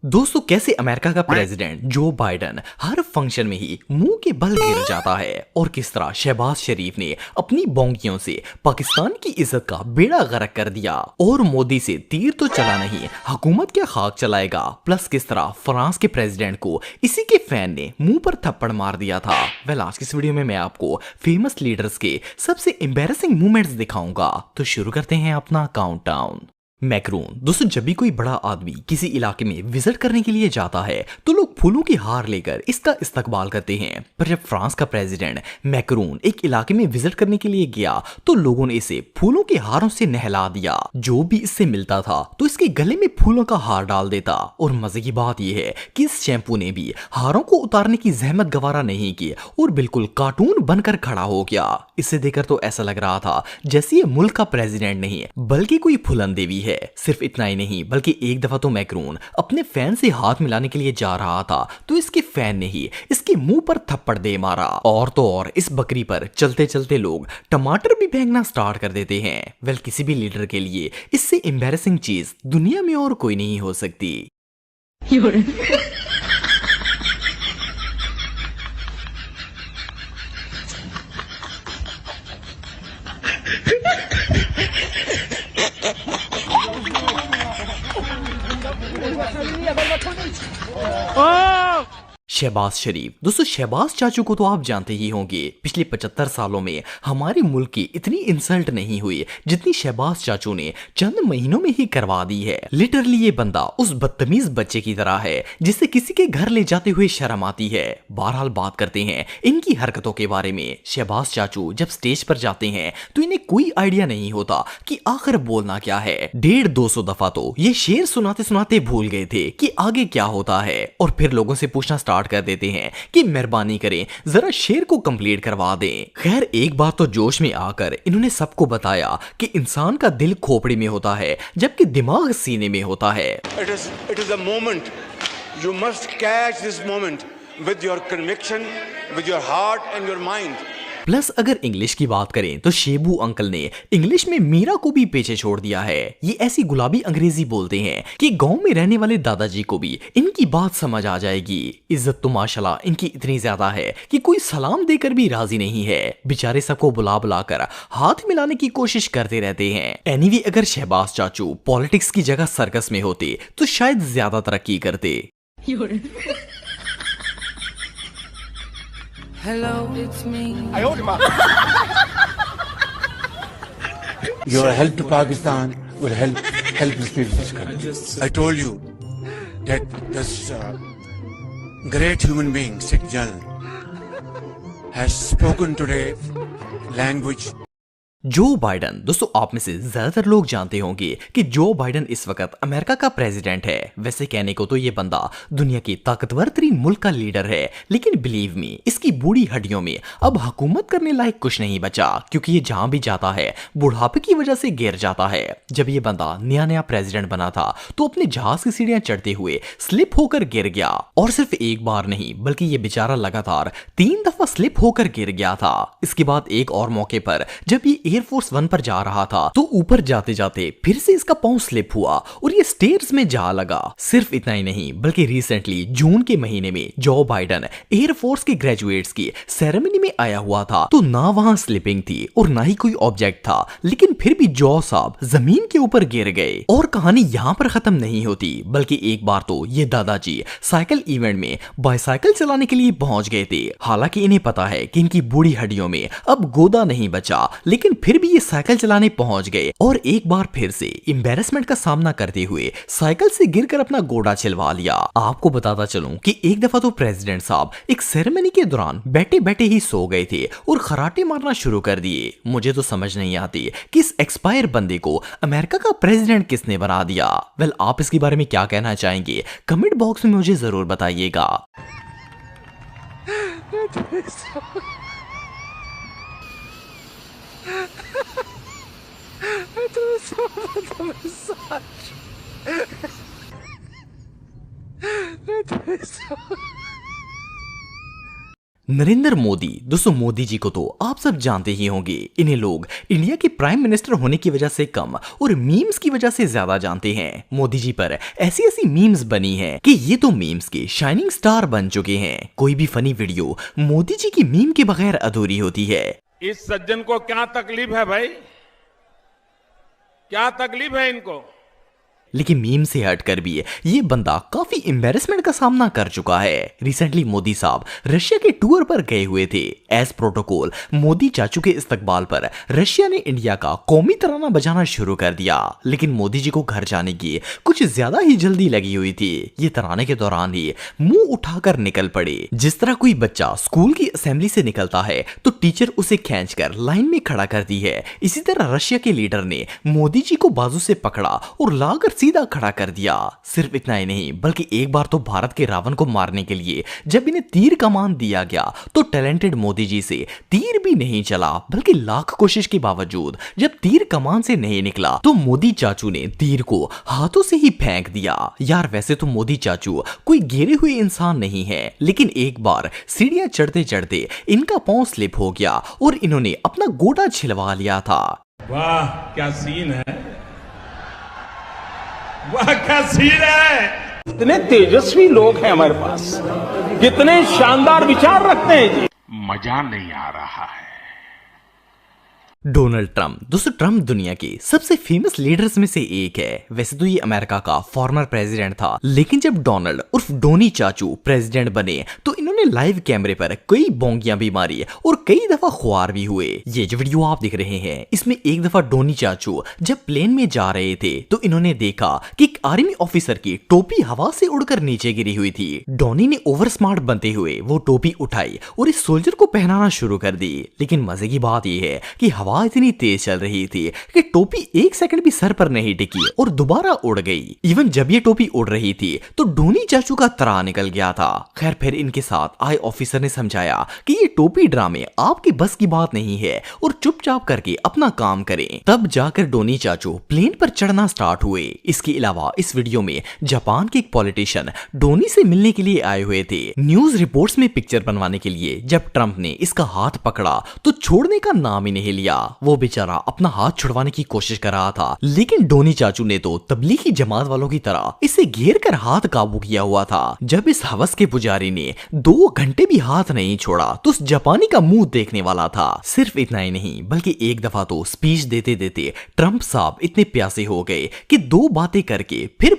दोस्तों, कैसे अमेरिका का प्रेसिडेंट जो बाइडन हर फंक्शन में ही मुंह के बल गिर जाता है और किस तरह शहबाज शरीफ ने अपनी बोंगियों से पाकिस्तान की इज्जत का बेड़ा गर्क कर दिया और मोदी से तीर तो चला नहीं, हुकूमत क्या खाक चलाएगा। प्लस किस तरह फ्रांस के प्रेसिडेंट को इसी के फैन ने मुंह पर थप्पड़ मार दिया था। आज की इस वीडियो में मैं आपको फेमस लीडर्स के सबसे एम्बैरेसिंग मोमेंट्स दिखाऊंगा। तो शुरू करते हैं अपना काउंटडाउन। मैक्रोन। दोस्तों, जब भी कोई बड़ा आदमी किसी इलाके में विजिट करने के लिए जाता है तो लोग फूलों की हार लेकर इसका इस्तकबाल करते हैं। पर जब फ्रांस का प्रेसिडेंट मैक्रोन एक इलाके में विजिट करने के लिए गया तो लोगों ने इसे फूलों के हारों से नहला दिया। जो भी इससे मिलता था तो इसके गले में फूलों का हार डाल देता। और मजे की बात यह है कि इस शैम्पू ने भी हारों को उतारने की जहमत गवारा नहीं की और बिल्कुल कार्टून बनकर खड़ा हो गया। इसे देखकर तो ऐसा लग रहा था जैसे ये मुल्क का प्रेसिडेंट नहीं बल्कि कोई फुलन देवी है। सिर्फ इतना ही नहीं बल्कि एक दफा तो मैक्रोन अपने फैन से हाथ मिलाने के लिए जा रहा था तो इसके फैन ने ही इसके मुंह पर थप्पड़ दे मारा। और तो और इस बकरी पर चलते चलते लोग टमाटर भी फेंकना स्टार्ट कर देते हैं। किसी भी लीडर के लिए इससे एम्बैरेसिंग चीज दुनिया में और कोई नहीं हो सकती। शहबाज शरीफ। दोस्तों, शहबाज चाचू को तो आप जानते ही होंगे। पिछले 75 सालों में हमारे मुल्क की इतनी इंसल्ट नहीं हुई जितनी शहबाज चाचू ने चंद महीनों में ही करवा दी है। लिटरली ये बंदा उस बदतमीज बच्चे की तरह है जिसे किसी के घर ले जाते हुए शर्म आती है। बहरहाल बात करते हैं इनकी हरकतों के बारे में। शहबाज चाचू जब स्टेज पर जाते हैं तो इन्हें कोई आइडिया नहीं होता कि आखिर बोलना क्या है। 150-200 दफा तो ये शेर सुनाते सुनाते भूल गए थे कि आगे क्या होता है और फिर लोगों से पूछना स्टार्ट कर देते हैं कि मेहरबानी करें जरा शेर को कंप्लीट करवा दें। खैर, एक बार तो जोश में आकर इन्होंने सबको बताया कि इंसान का दिल खोपड़ी में होता है जबकि दिमाग सीने में होता है। It is a moment. You must catch this moment with your conviction, with your heart and your mind. Plus अगर इंग्लिश की बात करें तो शेबू अंकल ने इंग्लिश में मीरा को भी पीछे छोड़ दिया है। ये ऐसी गुलाबी अंग्रेजी बोलते हैं कि गांव में रहने वाले दादाजी को भी इनकी बात समझ आ जाएगी। इज्जत तो माशाल्लाह इनकी इतनी ज्यादा है कि कोई सलाम देकर भी राजी नहीं है। बेचारे सबको बुला बुलाकर हाथ मिलाने की कोशिश करते रहते हैं। एनीवे, अगर शहबाज चाचू पॉलिटिक्स की जगह सर्कस में होते तो शायद ज्यादा तरक्की करते। Hello, it's me. Your help to Pakistan will help these people. This country. I told you that this great human being, Sheikh Jalal, has spoken today language. जो बाइडन। दोस्तों, आप में से ज्यादातर लोग जानते होंगे कि जो बाइडन इस वक्त अमेरिका का प्रेसिडेंट है। वैसे कहने को तो ये बंदा दुनिया की ताकतवर तरीन मुल्क का लीडर है, लेकिन बिलीव मी इसकी बूढ़ी हड्डियों में अब हुकूमत करने लायक कुछ नहीं बचा, क्योंकि ये जहां भी जाता है बुढ़ापे की वजह से गिर जाता है। जब ये बंदा नया नया प्रेसिडेंट बना था तो अपने जहाज की सीढ़ियां चढ़ते हुए स्लिप होकर गिर गया। और सिर्फ एक बार नहीं बल्कि ये बेचारा लगातार 3 दफा स्लिप होकर गिर गया था। इसके बाद एक और मौके पर जब ये एयरफोर्स 1 पर जा रहा था तो ऊपर जाते जाते फिर से इसका पांव स्लिप हुआ और ये स्टेयर्स में जा लगा। सिर्फ इतना ही नहीं बल्कि रिसेंटली जून के महीने में जो बाइडन एयरफोर्स के ग्रेजुएट्स की सेरेमनी में आया हुआ था तो ना वहां स्लिपिंग थी और ना ही कोई ऑब्जेक्ट था, लेकिन फिर भी जो साहब जमीन के ऊपर गिर गए। और कहानी यहाँ पर खत्म नहीं होती बल्कि एक बार तो ये दादाजी साइकिल इवेंट में बाइसाइकिल चलाने के लिए पहुंच गए थे। हालांकि इन्हें पता है कि इनकी बूढ़ी हड्डियों में अब गोदा नहीं बचा, लेकिन फिर भी ये साइकिल चलाने पहुंच गए और एक बार फिर से एम्बैरेसमेंट का सामना करते हुए साइकिल से गिरकर अपना गोड़ा छिलवा लिया। आपको बताता चलूं कि एक दफा तो प्रेसिडेंट साहब एक सेरेमनी के दौरान बैठे बैठे ही सो गए थे और खराटे मारना शुरू कर दिए। मुझे तो समझ नहीं आती कि इस एक्सपायर बंदे को अमेरिका का प्रेसिडेंट किसने बना दिया। आप इसके बारे में क्या कहना चाहेंगे कमेंट बॉक्स में मुझे जरूर बताइएगा। नरेंद्र मोदी, दोस्तों मोदी जी को तो आप सब जानते ही होंगे। इन्हें लोग इंडिया के प्राइम मिनिस्टर होने की वजह से कम और मीम्स की वजह से ज्यादा जानते हैं। मोदी जी पर ऐसी ऐसी मीम्स बनी हैं कि ये तो मीम्स के शाइनिंग स्टार बन चुके हैं। कोई भी फनी वीडियो मोदी जी की मीम के बगैर अधूरी होती है। इस सज्जन को क्या तकलीफ है भाई, क्या तकलीफ है इनको? लेकिन मीम से हटकर भी ये बंदा काफी एम्बेरसमेंट का सामना कर चुका है। रिसेंटली मोदी साहब रशिया के टूर पर गए हुए थे। एज प्रोटोकॉल मोदी चाचू के इस्तकबाल पर रशिया ने इंडिया का कौमी तराना बजाना शुरू कर दिया। लेकिन मोदी जी को घर जाने की कुछ ज्यादा ही जल्दी लगी हुई थी। ये तराने के दौरान ही मुंह उठाकर निकल पड़े। जिस तरह कोई बच्चा स्कूल की असेंबली से निकलता है तो टीचर उसे खींचकर लाइन में खड़ा कर दी है, इसी तरह रशिया के लीडर ने मोदी जी को बाजू से पकड़ा और लाकर सीधा खड़ा कर दिया। सिर्फ इतना ही नहीं बल्कि एक बार तो भारत के रावण को मारने के लिए जब इन्हें तीर कमान दिया गया तो टैलेंटेड मोदी जी से तीर भी नहीं चला, बल्कि लाख कोशिश के बावजूद जब तीर कमान से नहीं निकला तो मोदी चाचू ने तीर को हाथों से ही फेंक दिया। यार वैसे तो मोदी चाचू कोई गिरे हुए इंसान नहीं है, लेकिन एक बार सीढ़ियां चढ़ते चढ़ते इनका पांव स्लिप हो गया और इन्होंने अपना गोटा छिलवा लिया था। वाह क्या सीन है, वाह क्या सीन है। कितने तेजस्वी लोग हैं हमारे पास, कितने शानदार विचार रखते हैं जी। मजा नहीं आ रहा है। डोनाल्ड ट्रंप, दोस्तों ट्रंप दुनिया के सबसे फेमस लीडर्स में से एक है। वैसे तो ये अमेरिका का फॉर्मर प्रेसिडेंट था, लेकिन जब डोनाल्ड उर्फ डोनी चाचू प्रेसिडेंट बने तो इन्होंने लाइव कैमरे पर कई बोंगियां भी मारी और कई दफा खुआर भी हुए। ये जो वीडियो आप देख रहे हैं इसमें एक दफा डोनी चाचू जब प्लेन में जा रहे थे तो इन्होंने देखा कि एक आर्मी ऑफिसर की टोपी हवा से उड़कर नीचे गिरी हुई थी। डोनी ने ओवर स्मार्ट बनते हुए वो टोपी उठाई और इस सोल्जर को पहनाना शुरू कर दी। लेकिन मजे की बात यह है कि हवा इतनी तेज चल रही थी कि टोपी एक सेकंड भी सर पर नहीं टिकी और दोबारा उड़ गई। इवन जब ये टोपी उड़ रही थी तो डोनी चाचू का तरा निकल गया था। खैर फिर इनके साथ आए ऑफिसर ने समझाया कि ये टोपी ड्रामे आपकी बस की बात नहीं है और चुपचाप करके अपना काम करें। तब जाकर डोनी चाचू प्लेन पर चढ़ना स्टार्ट हुए। इसके अलावा इस वीडियो में जापान के एक पॉलिटिशियन डोनी से मिलने के लिए आए हुए थे। न्यूज रिपोर्ट्स में पिक्चर बनवाने के लिए जब ट्रंप ने इसका हाथ पकड़ा तो छोड़ने का नाम ही नहीं लिया। वो बेचारा अपना हाथ छुड़वाने की कोशिश कर रहा था, लेकिन डोनी चाचू ने तो तबलीगी जमात वालों की तरह इसे घेर कर हाथ काबू किया हुआ था। जब इस हवस के पुजारी ने 2 घंटे भी हाथ नहीं छोड़ा तो उस जापानी का मुंह देखने वाला था। सिर्फ इतना ही नहीं बल्कि एक दफा तो स्पीच देते देते ट्रंप साहब इतने प्यासे हो गए कि 2 बातें करके फिर